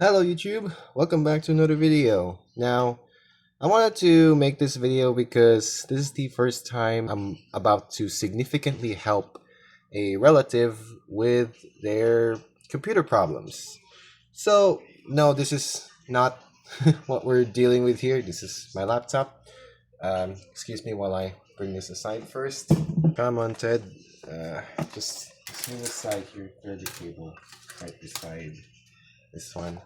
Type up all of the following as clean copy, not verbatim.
Hello YouTube, welcome back to another video. Now, I wanted to make this video because this is the first time I'm about to significantly help a relative with their computer problems. So, no, this is not what we're dealing with here. This is my laptop. Excuse me while I bring this aside first. Come on, Ted. Just move aside here, thread the cable right beside this one.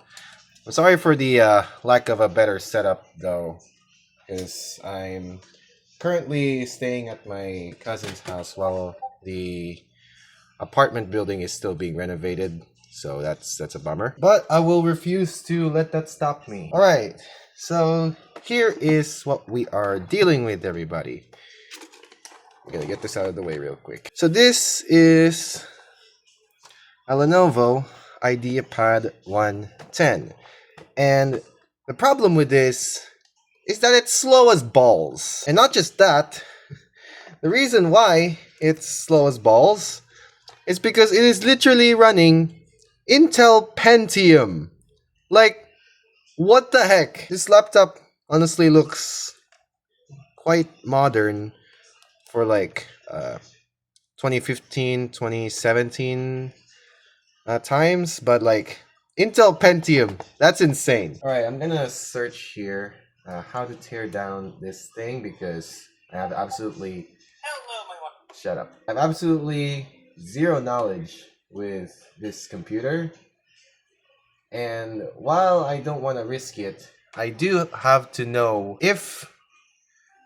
I'm sorry for the lack of a better setup though, because I'm currently staying at my cousin's house while the apartment building is still being renovated. So that's a bummer. But I will refuse to let that stop me. Alright, so here is what we are dealing with, everybody. I'm gonna get this out of the way real quick. So this is a Lenovo IdeaPad 110. And the problem with this is that it's slow as balls. And not just that, the reason why it's slow as balls is because it is literally running Intel Pentium. Like, what the heck? This laptop honestly looks quite modern for like 2015, 2017 times, but like Intel Pentium, that's insane. Alright, I'm gonna search here how to tear down this thing because I have absolutely shut up. I have absolutely zero knowledge with this computer, and while I don't want to risk it, I do have to know if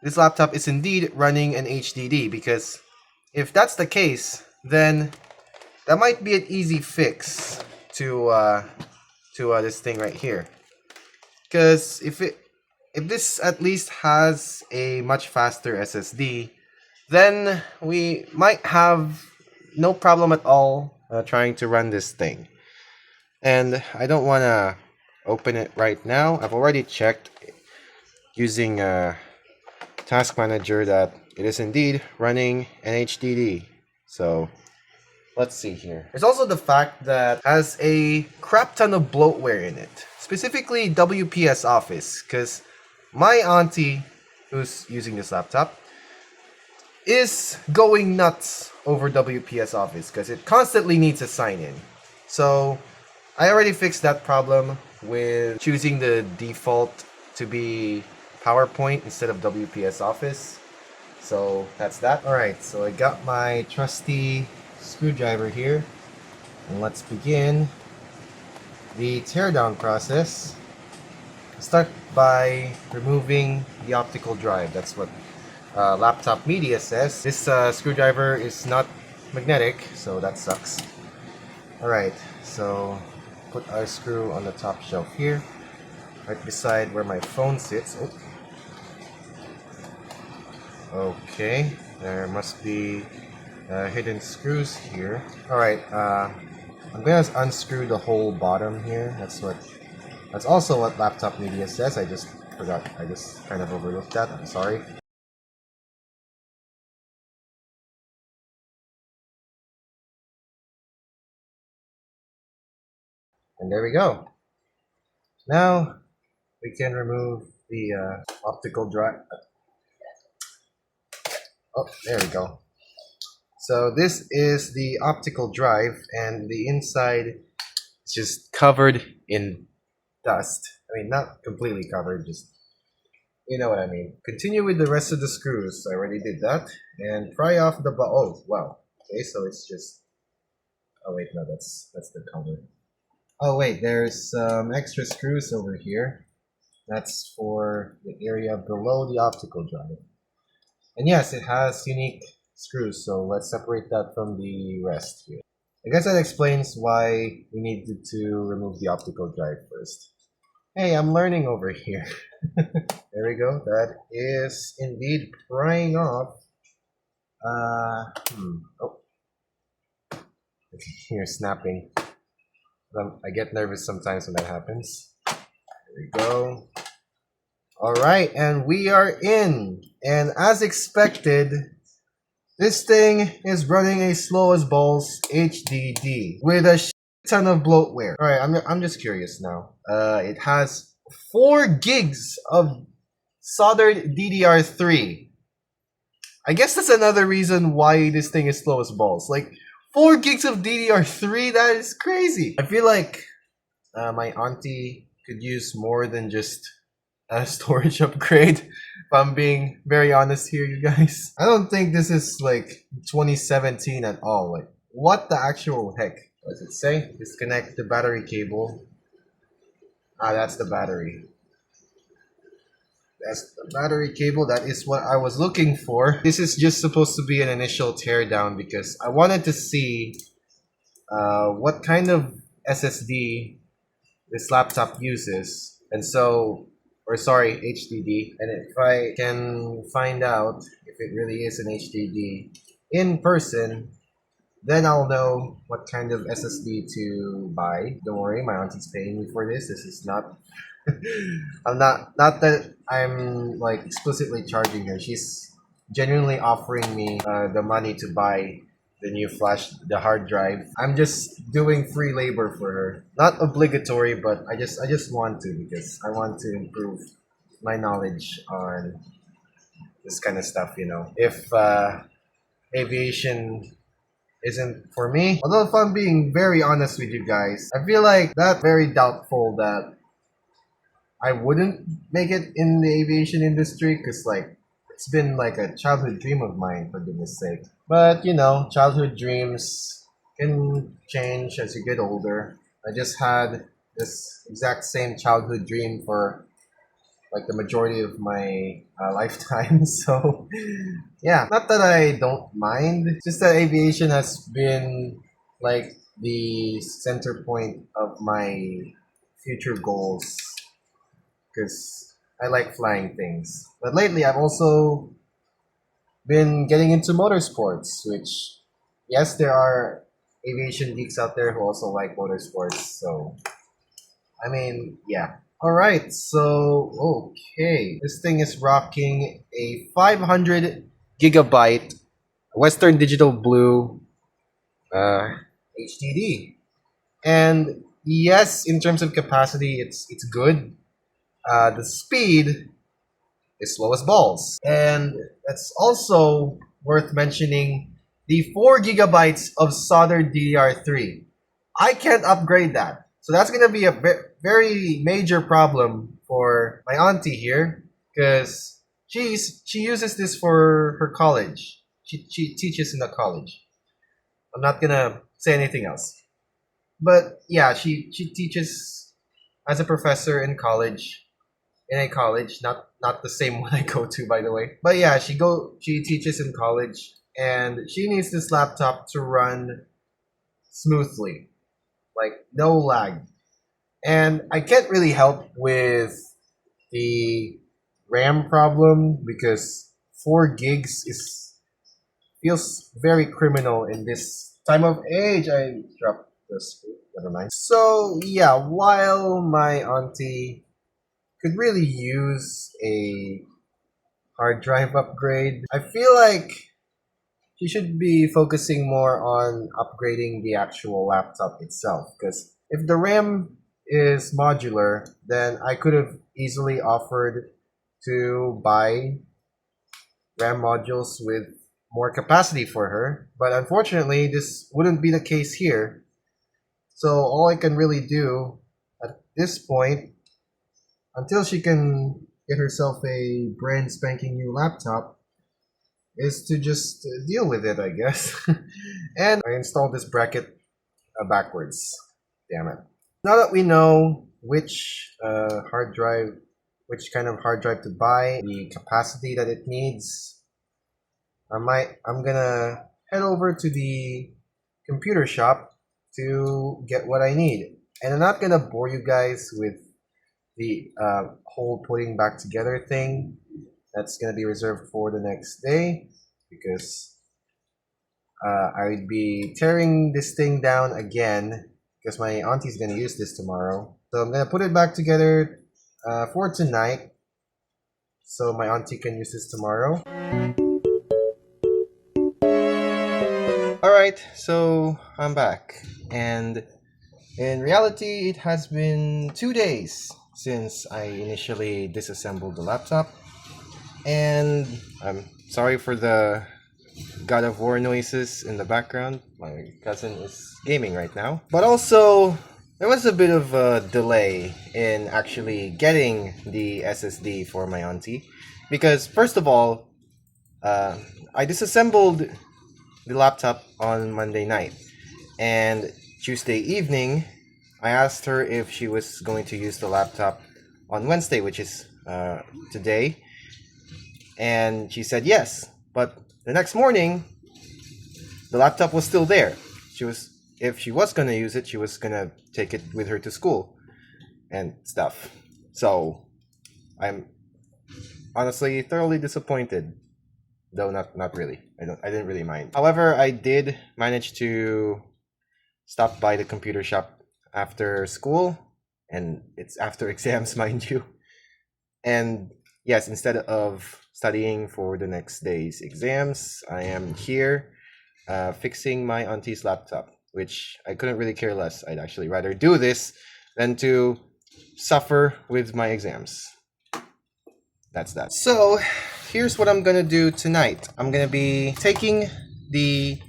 this laptop is indeed running an HDD, because if that's the case, then that might be an easy fix to this thing right here. Because if this at least has a much faster SSD, then we might have no problem at all trying to run this thing. And I don't want to open it right now. I've already checked using Task Manager that it is indeed running an HDD. So let's see here. There's also the fact that it has a crap ton of bloatware in it. Specifically WPS Office, because my auntie, who's using this laptop, is going nuts over WPS Office because it constantly needs a sign-in. So I already fixed that problem with choosing the default to be PowerPoint instead of WPS Office. So that's that. Alright, so I got my trusty screwdriver here, and let's begin the teardown process. Start by removing the optical drive. That's what laptop media says. This screwdriver is not magnetic, so that sucks. Alright, so put our screw on the top shelf here, right beside where my phone sits. Okay, there must be hidden screws here. Alright, I'm gonna unscrew the whole bottom here. That's also what laptop media says. I just forgot. I just kind of overlooked that. I'm sorry. And there we go. Now we can remove the optical drive. Oh, there we go. So this is the optical drive, and the inside is just covered in dust. I mean, not completely covered, just, you know what I mean. Continue with the rest of the screws. I already did that. And pry off the oh, wow. Okay, so it's just, oh wait, no, that's the cover. Oh wait, there's some extra screws over here. That's for the area below the optical drive. And yes, it has unique screws, so let's separate that from the rest here. I guess that explains why we needed to remove the optical drive first. Hey, I'm learning over here. There we go. That is indeed prying off. Oh, I can hear snapping. I get nervous sometimes when that happens. There we go. Alright, and we are in. And as expected, this thing is running a slow as balls HDD with a ton of bloatware. All right, I'm just curious now. It has 4 gigs of soldered DDR3. I guess that's another reason why this thing is slow as balls. Like 4 gigs of DDR3, that is crazy. I feel like my auntie could use more than just a storage upgrade. If I'm being very honest here, you guys. I don't think this is like 2017 at all. Like, what the actual heck? What does it say? Disconnect the battery cable. Ah, that's the battery. That's the battery cable. That is what I was looking for. This is just supposed to be an initial teardown because I wanted to see what kind of SSD this laptop uses. And so, or sorry, HDD. And if I can find out if it really is an HDD in person, then I'll know what kind of SSD to buy. Don't worry, my auntie's paying me for this. This is not I'm not that I'm like explicitly charging her. She's genuinely offering me the money to buy the new the hard drive. I'm just doing free labor for her. Not obligatory, but I just want to because I want to improve my knowledge on this kind of stuff, you know. If aviation isn't for me, although if I'm being very honest with you guys, I feel like that's very doubtful that I wouldn't make it in the aviation industry because like it's been like a childhood dream of mine, for goodness sake. But you know, childhood dreams can change as you get older. I just had this exact same childhood dream for like the majority of my lifetime. So yeah, not that I don't mind, it's just that aviation has been like the center point of my future goals because I like flying things. But lately, I've also been getting into motorsports, which, yes, there are aviation geeks out there who also like motorsports. So, I mean, yeah. All right, so, okay. This thing is rocking a 500 gigabyte Western Digital Blue uh, HDD. And yes, in terms of capacity, it's good. The speed is slow as balls. And that's also worth mentioning the 4 gigabytes of soldered DDR3. I can't upgrade that. So that's going to be a very major problem for my auntie here because she uses this for her college. She teaches in a college. I'm not going to say anything else. But yeah, she teaches as a professor in college in a college, not the same one I go to, by the way. But yeah, she teaches in college, and she needs this laptop to run smoothly, like no lag. And I can't really help with the RAM problem because 4 gigs is feels very criminal in this time of age. I dropped the screw. Never mind. So yeah, while my auntie could really use a hard drive upgrade. I feel like she should be focusing more on upgrading the actual laptop itself because if the RAM is modular, then I could have easily offered to buy RAM modules with more capacity for her. But unfortunately, this wouldn't be the case here. So all I can really do at this point until she can get herself a brand spanking new laptop is to just deal with it, I guess. And I installed this bracket backwards. Damn it. Now that we know which which kind of hard drive to buy, the capacity that it needs, I'm gonna head over to the computer shop to get what I need. And I'm not gonna bore you guys with the whole putting back together thing. That's gonna be reserved for the next day because I would be tearing this thing down again because my auntie's gonna use this tomorrow. So I'm gonna put it back together for tonight so my auntie can use this tomorrow. Alright, so I'm back and In reality, it has been 2 days since I initially disassembled the laptop, and I'm sorry for the God of War noises in the background. My cousin is gaming right now. But also, there was a bit of a delay in actually getting the SSD for my auntie. Because, first of all, uh, I disassembled the laptop on Monday night. And Tuesday evening, I asked her if she was going to use the laptop on Wednesday, which is today. And she said yes. But the next morning, the laptop was still there. If she was gonna use it, she was gonna take it with her to school and stuff. So I'm honestly thoroughly disappointed, though not really. I didn't really mind. However, I did manage to stop by the computer shop after school, and it's after exams, mind you. And yes, instead of studying for the next day's exams, I am here fixing my auntie's laptop, which I couldn't really care less. I'd actually rather do this than to suffer with my exams. That's that. So, here's what I'm gonna do tonight. I'm gonna be taking the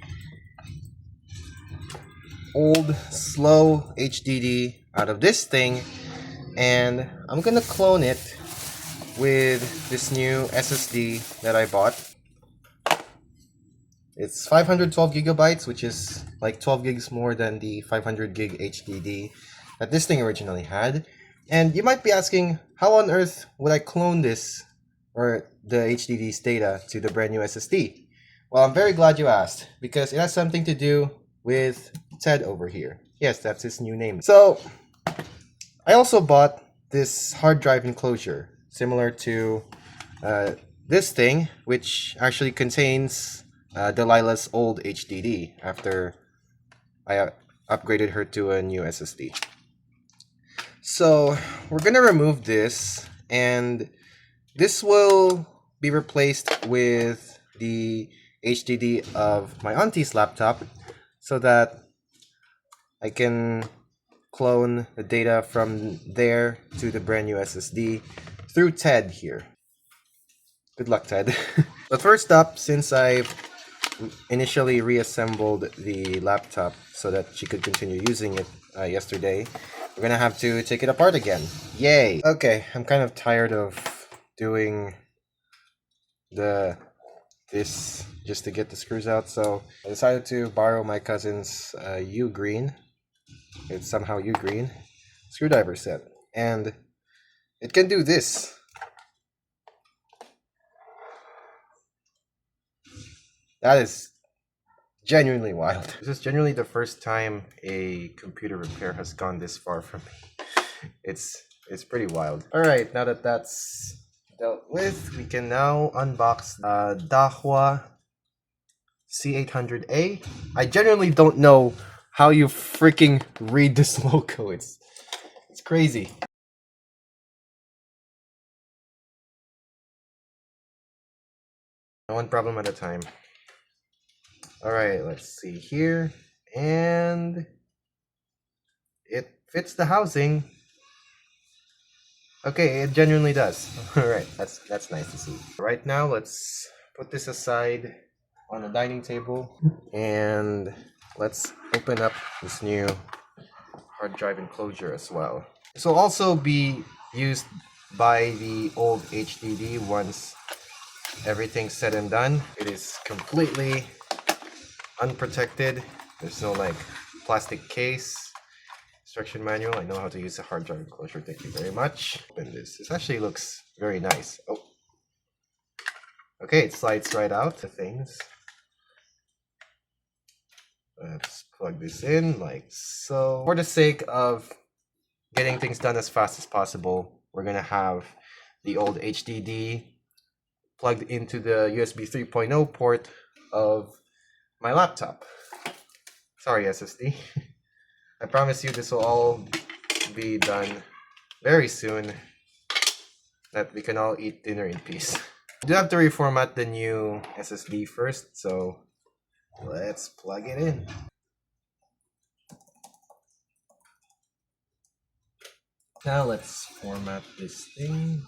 old slow HDD out of this thing, and I'm gonna clone it with this new SSD that I bought. It's 512 gigabytes, which is like 12 gigs more than the 500 gig HDD that this thing originally had. And you might be asking, how on earth would I clone this, or the HDD's data, to the brand new SSD? Well, I'm very glad you asked, because it has something to do with Ted over here. Yes, that's his new name. So, I also bought this hard drive enclosure, similar to this thing, which actually contains Delilah's old HDD after I upgraded her to a new SSD. So we're gonna remove this, and this will be replaced with the HDD of my auntie's laptop, so that I can clone the data from there to the brand new SSD through Ted here. Good luck, Ted. But first up, since I initially reassembled the laptop so that she could continue using it yesterday, we're gonna have to take it apart again. Yay! Okay, I'm kind of tired of doing this just to get the screws out, so I decided to borrow my cousin's U-Green. It's somehow U-Green screwdriver set, and it can do this. That is genuinely wild. This is genuinely the first time a computer repair has gone this far from me. It's pretty wild. Alright, now that that's dealt with, we can now unbox Dahua C800A. I genuinely don't know how you freaking read this logo. It's crazy. One problem at a time. Alright, let's see here. And it fits the housing. Okay, it genuinely does. Alright, that's nice to see. Right now, let's put this aside on the dining table, and let's open up this new hard drive enclosure as well. This will also be used by the old HDD once everything's said and done. It is completely unprotected. There's no like plastic case. Instruction manual. I know how to use a hard drive enclosure. Thank you very much. Open this. This actually looks very nice. Oh. Okay, it slides right out the things. Let's plug this in like so. For the sake of getting things done as fast as possible, we're gonna have the old HDD plugged into the USB 3.0 port of my laptop. Sorry, SSD. I promise you this will all be done very soon, that we can all eat dinner in peace. I do have to reformat the new SSD first, so let's plug it in. Now let's format this thing.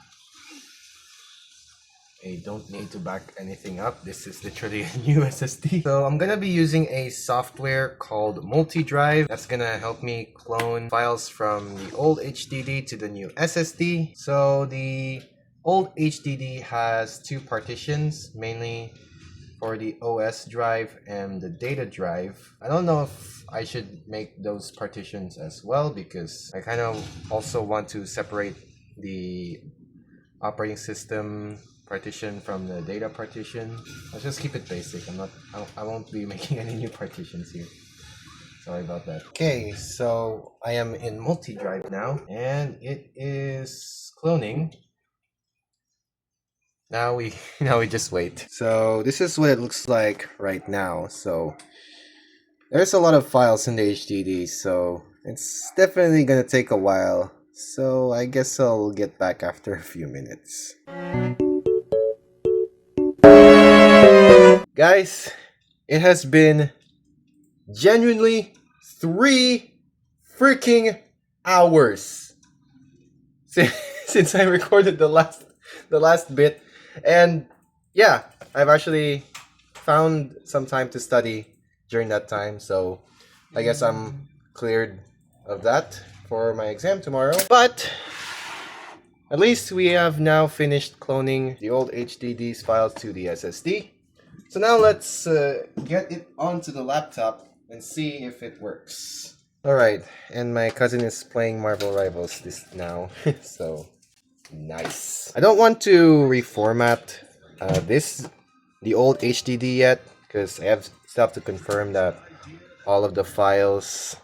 I don't need to back anything up. This is literally a new SSD. So I'm gonna be using a software called multi-drive. That's gonna help me clone files from the old HDD to the new SSD. So the old HDD has two partitions, mainly for the OS drive and the data drive. I don't know if I should make those partitions as well because I kind of also want to separate the operating system partition from the data partition. Let's just keep it basic. I won't be making any new partitions here. Sorry about that. Okay, so I am in multi-drive now and it is cloning. Now we now we just wait. So this is what it looks like right now. So there's a lot of files in the HDD, so it's definitely gonna take a while. So I guess I'll get back after a few minutes. Guys, it has been genuinely 3 freaking hours since I recorded the last bit. And yeah, I've actually found some time to study during that time, so I guess I'm cleared of that for my exam tomorrow. But at least we have now finished cloning the old HDD's files to the SSD. So now let's get it onto the laptop and see if it works. Alright, and my cousin is playing Marvel Rivals this now, so nice. I don't want to reformat the old HDD yet, because I still have to confirm that all of the files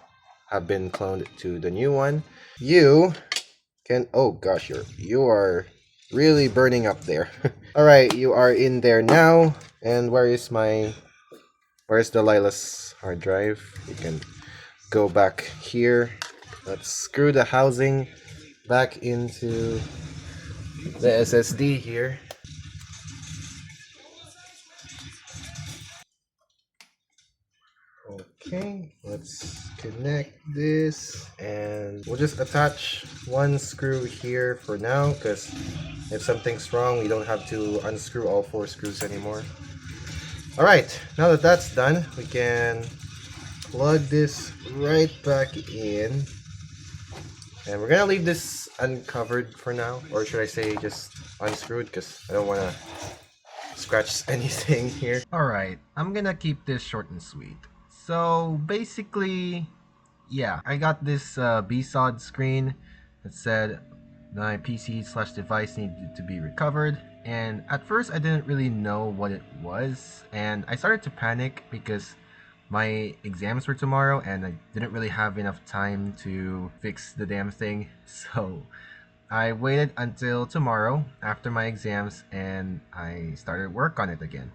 have been cloned to the new one. You can, oh gosh, you are really burning up there. Alright, you are in there now. And where's the Lila's hard drive? You can go back here. Let's screw the housing back into the SSD here. Okay, let's connect this and we'll just attach one screw here for now, because if something's wrong we don't have to unscrew all 4 screws anymore. Alright, now that that's done, we can plug this right back in. And we're gonna leave this uncovered for now, or should I say just unscrewed, because I don't want to scratch anything here. Alright, I'm gonna keep this short and sweet. So basically, yeah, I got this BSOD screen that said my PC/device needed to be recovered, and at first I didn't really know what it was, and I started to panic because my exams were tomorrow and I didn't really have enough time to fix the damn thing. So I waited until tomorrow after my exams and I started work on it again.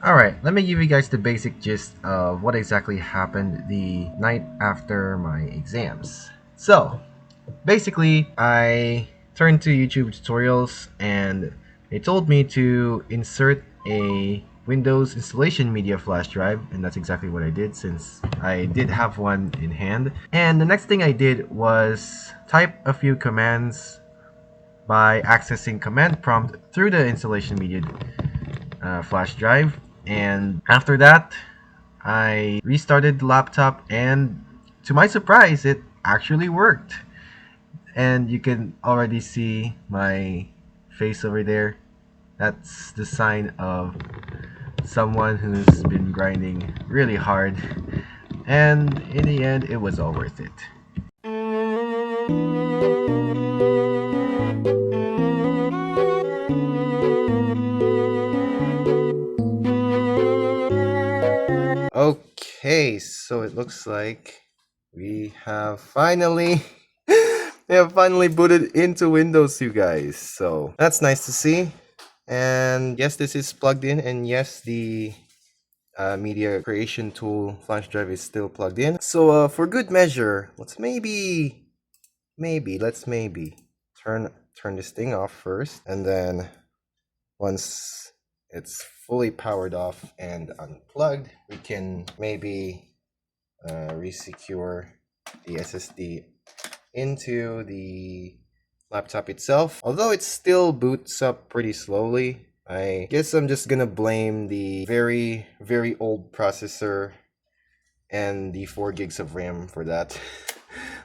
Alright, let me give you guys the basic gist of what exactly happened the night after my exams. So, basically, I turned to YouTube tutorials and they told me to insert a Windows installation media flash drive, and that's exactly what I did since I did have one in hand. And the next thing I did was type a few commands by accessing command prompt through the installation media flash drive. And after that, I restarted the laptop, and to my surprise, it actually worked. And you can already see my face over there. That's the sign of someone who's been grinding really hard. And in the end, it was all worth it. Okay, so it looks like we have finally booted into Windows, you guys. So that's nice to see. And yes, this is plugged in, and yes, the media creation tool flash drive is still plugged in. So for good measure, let's maybe turn this thing off first, and then once it's fully powered off and unplugged, we can maybe resecure the SSD into the laptop itself. Although it still boots up pretty slowly, I guess I'm just gonna blame the very, very old processor and the 4 gigs of RAM for that.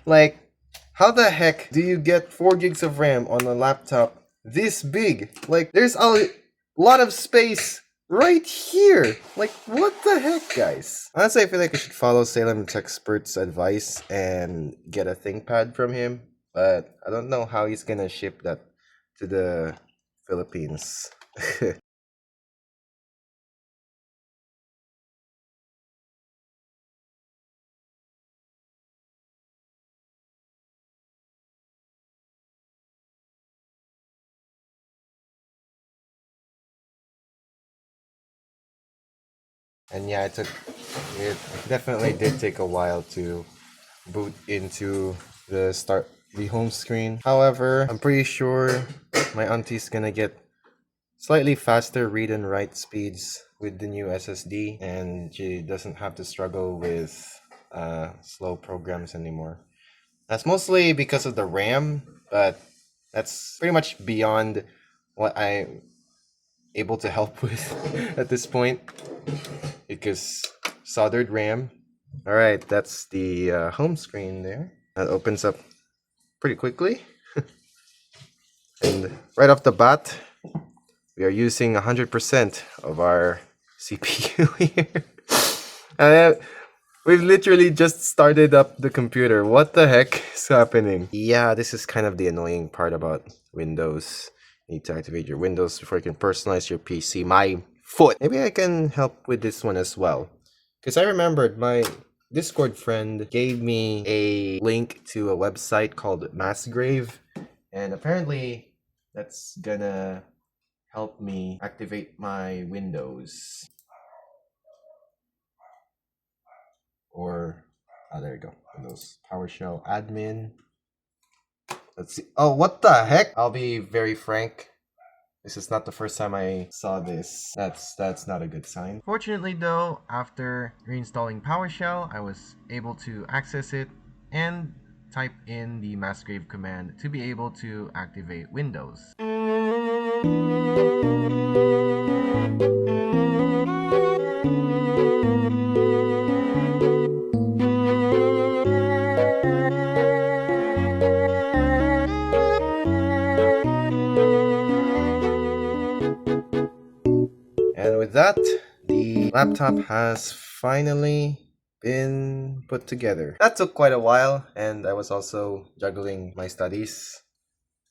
Like, how the heck do you get 4 gigs of RAM on a laptop this big? Like, there's a lot of space right here. Like, what the heck, guys? Honestly, I feel like I should follow Salem Techspert's advice and get a ThinkPad from him, but I don't know how he's gonna ship that to the Philippines. And yeah, it definitely did take a while to boot into the home screen. However, I'm pretty sure my auntie's gonna get slightly faster read and write speeds with the new SSD, and she doesn't have to struggle with slow programs anymore. That's mostly because of the RAM, but that's pretty much beyond what I'm able to help with at this point, because soldered RAM. All right, that's the home screen there. That opens up pretty quickly. And right off the bat, we are using 100% of our CPU here. And we've literally just started up the computer. What the heck is happening? Yeah, this is kind of the annoying part about Windows. You need to activate your Windows before you can personalize your PC. My foot! Maybe I can help with this one as well. Because I remembered my Discord friend gave me a link to a website called Massgrave. And apparently that's gonna help me activate my Windows. Or, oh, there you go. Windows PowerShell admin. Let's see. Oh, what the heck? I'll be very frank. This is not the first time I saw this. That's not a good sign. Fortunately though, after reinstalling PowerShell, I was able to access it and type in the massgrave command to be able to activate Windows. And with that, the laptop has finally been put together. That took quite a while, and I was also juggling my studies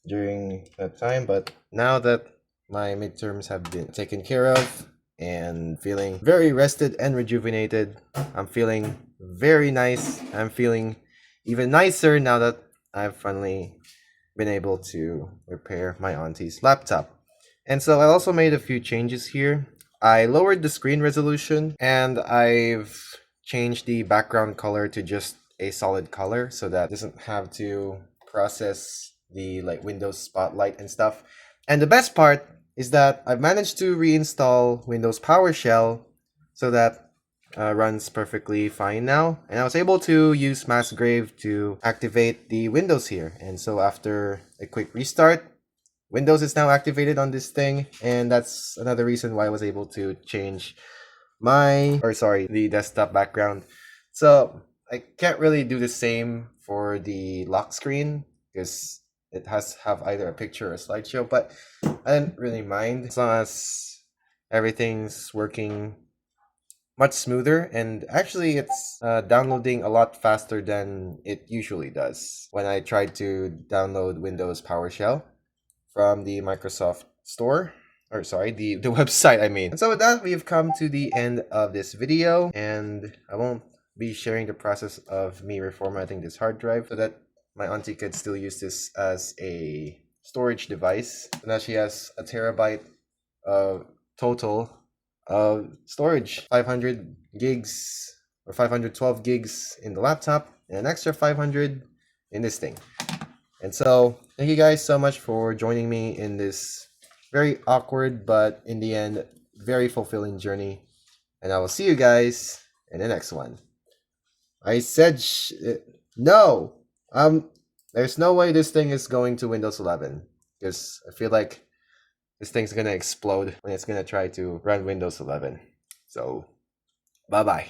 during that time, but now that my midterms have been taken care of and feeling very rested and rejuvenated, I'm feeling very nice. I'm feeling even nicer now that I've finally been able to repair my auntie's laptop. And so I also made a few changes here. I lowered the screen resolution and I've changed the background color to just a solid color so that it doesn't have to process the like Windows Spotlight and stuff. And the best part is that I've managed to reinstall Windows PowerShell so that runs perfectly fine now. And I was able to use Massgrave to activate the Windows here. And so after a quick restart, Windows is now activated on this thing, and that's another reason why I was able to change the desktop background. So I can't really do the same for the lock screen because it has to have either a picture or a slideshow, but I didn't really mind as long as everything's working much smoother, and actually it's downloading a lot faster than it usually does when I tried to download Windows PowerShell from the Microsoft Store, or sorry, the website, I mean. And so with that, we've come to the end of this video, and I won't be sharing the process of me reformatting this hard drive so that my auntie could still use this as a storage device. So now she has a terabyte of total of storage, 500 gigs or 512 gigs in the laptop, and an extra 500 in this thing. And so thank you guys so much for joining me in this very awkward, but in the end, very fulfilling journey. And I will see you guys in the next one. I said no. There's no way this thing is going to Windows 11 because I feel like this thing's gonna explode when it's gonna try to run Windows 11. So, bye bye.